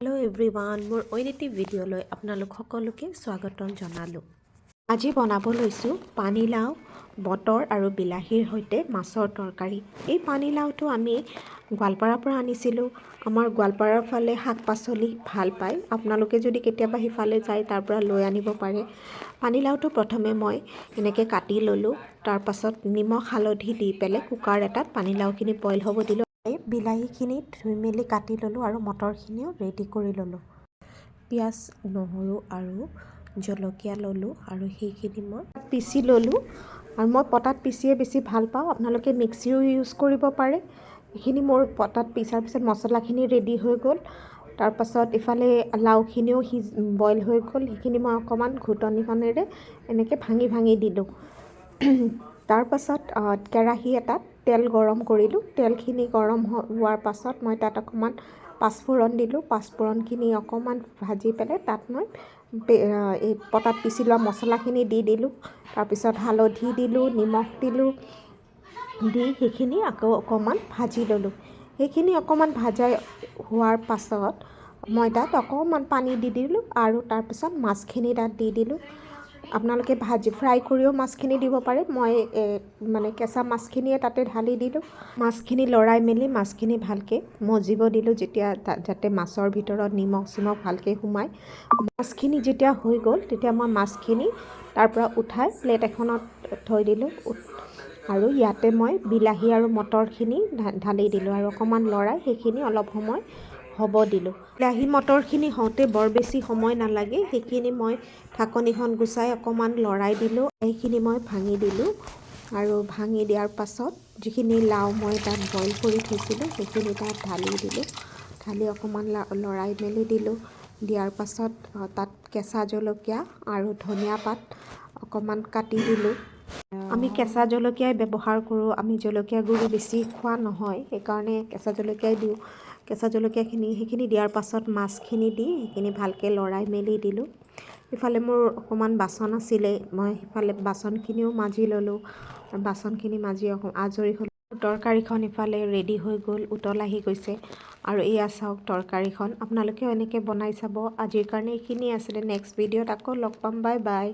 Hello' everyone, মোৰ অইন এটি ভিডিঅ'লৈ আপোনালোক সকলোকে স্বাগতম জনালোঁ। আজি বনাব লৈছোঁ পানীলাও, মটৰ আৰু বিলাহীৰ সৈতে মাছৰ তৰকাৰী। এই পানীলাওটো আমি গোৱালপাৰাৰ পৰা আনিছিলোঁ। আমাৰ গোৱালপাৰাৰ ফালে শাক পাচলি ভাল পায়। আপোনালোকে যদি কেতিয়াবা সিফালে যায় তাৰ পৰা লৈ আনিব পাৰে। পানীলাওটো প্ৰথমে মই এনেকৈ কাটি ল'লোঁ। তাৰপাছত নিমখ হালধি দি পেলাই কুকাৰ এটাত পানীলাওখিনি বইল হ'ব দিলোঁ। বিলাহীখিনি ধুই মেলি কাটি ল'লোঁ আৰু মটৰখিনিও ৰেডি কৰি ল'লোঁ। পিঁয়াজ, নহৰু আৰু জলকীয়া ল'লোঁ আৰু সেইখিনি মই পিচি ল'লোঁ। আৰু মই পটাত পিচিয়ে বেছি ভাল পাওঁ। আপোনালোকে মিক্সিও ইউজ কৰিব পাৰে। এইখিনি মোৰ পটাত পিছাৰ পিছত মছলাখিনি ৰেডি হৈ গ'ল। তাৰপাছত ইফালে লাওখিনিও বইল হৈ গ'ল। সেইখিনি মই অকণমান ঘুটনিখনেৰে এনেকৈ ভাঙি ভাঙি দিলোঁ। তাৰপাছত কেৰাহী এটাত তেল গৰম কৰিলোঁ। তেলখিনি গৰম হোৱাৰ পাছত মই তাত অকণমান পাঁচফোৰণ দিলোঁ। পাঁচফোৰণখিনি অকণমান ভাজি পেলাই তাত মই এই পটাত পিচি লোৱা মছলাখিনি দি দিলোঁ। তাৰপিছত হালধি দিলোঁ, নিমখ দিলোঁ, দি সেইখিনি আকৌ অকণমান ভাজি ল'লোঁ। সেইখিনি অকণমান ভাজা হোৱাৰ পাছত মই তাত অকণমান পানী দি দিলোঁ আৰু তাৰপিছত মাছখিনি তাত দি দিলোঁ। আপোনালোকে ফ্ৰাই কৰিও মাছখিনি দিব পাৰে। মই মানে কেঁচা মাছখিনিয়ে তাতে ঢালি দিলোঁ। মাছখিনি লৰাই মেলি মাছখিনি ভালকৈ মজিব দিলোঁ, যাতে মাছৰ ভিতৰত নিমখ চিমখ ভালকৈ সোমায়। মাছখিনি যেতিয়া হৈ গ'ল তেতিয়া মই মাছখিনি তাৰ পৰা উঠাই প্লেট এখনত থৈ দিলোঁ আৰু ইয়াতে মই বিলাহী আৰু মটৰখিনি ঢালি দিলোঁ আৰু অকণমান লৰাই সেইখিনি অলপ সময় হ'ব দিলোঁ। বিলাহী মটৰখিনি হওঁতে বৰ বেছি সময় নালাগে। সেইখিনি মই ঢাকনিখন গুচাই অকণমান লৰাই দিলোঁ। এইখিনি মই ভাঙি দিলোঁ আৰু ভাঙি দিয়াৰ পাছত যিখিনি লাও মই তাত বইল কৰি থৈছিলোঁ সেইখিনি তাত ঢালি দিলোঁ। ঢালি অকণমান লৰাই মেলি দিলোঁ। দিয়াৰ পাছত তাত কেঁচা জলকীয়া আৰু ধনিয়া পাত অকণমান কাটি দিলোঁ। আমি কেঁচা জলকীয়াই ব্যৱহাৰ কৰোঁ। আমি জলকীয়া গুড়ি বেছি খোৱা নহয়, সেইকাৰণে কেঁচা জলকীয়াই দিওঁ। কেঁচা জলকীয়াখিনি সেইখিনি দিয়াৰ পাছত মাছখিনি দি সেইখিনি ভালকৈ লৰাই মেলি দিলোঁ। ইফালে মোৰ অকণমান বাচন আছিলে, মই সিফালে বাচনখিনিও মাজি ল'লোঁ। বাচনখিনি মাজি আজৰি হ'লোঁ। তৰকাৰীখন ইফালে ৰেডি হৈ গ'ল, উতল আহি গৈছে আৰু এয়া চাওক তৰকাৰীখন। আপোনালোকেও এনেকৈ বনাই চাব। আজিৰ কাৰণে এইখিনিয়ে আছিলে। নেক্সট ভিডিঅ'ত আকৌ লগ পাম। Bye bye.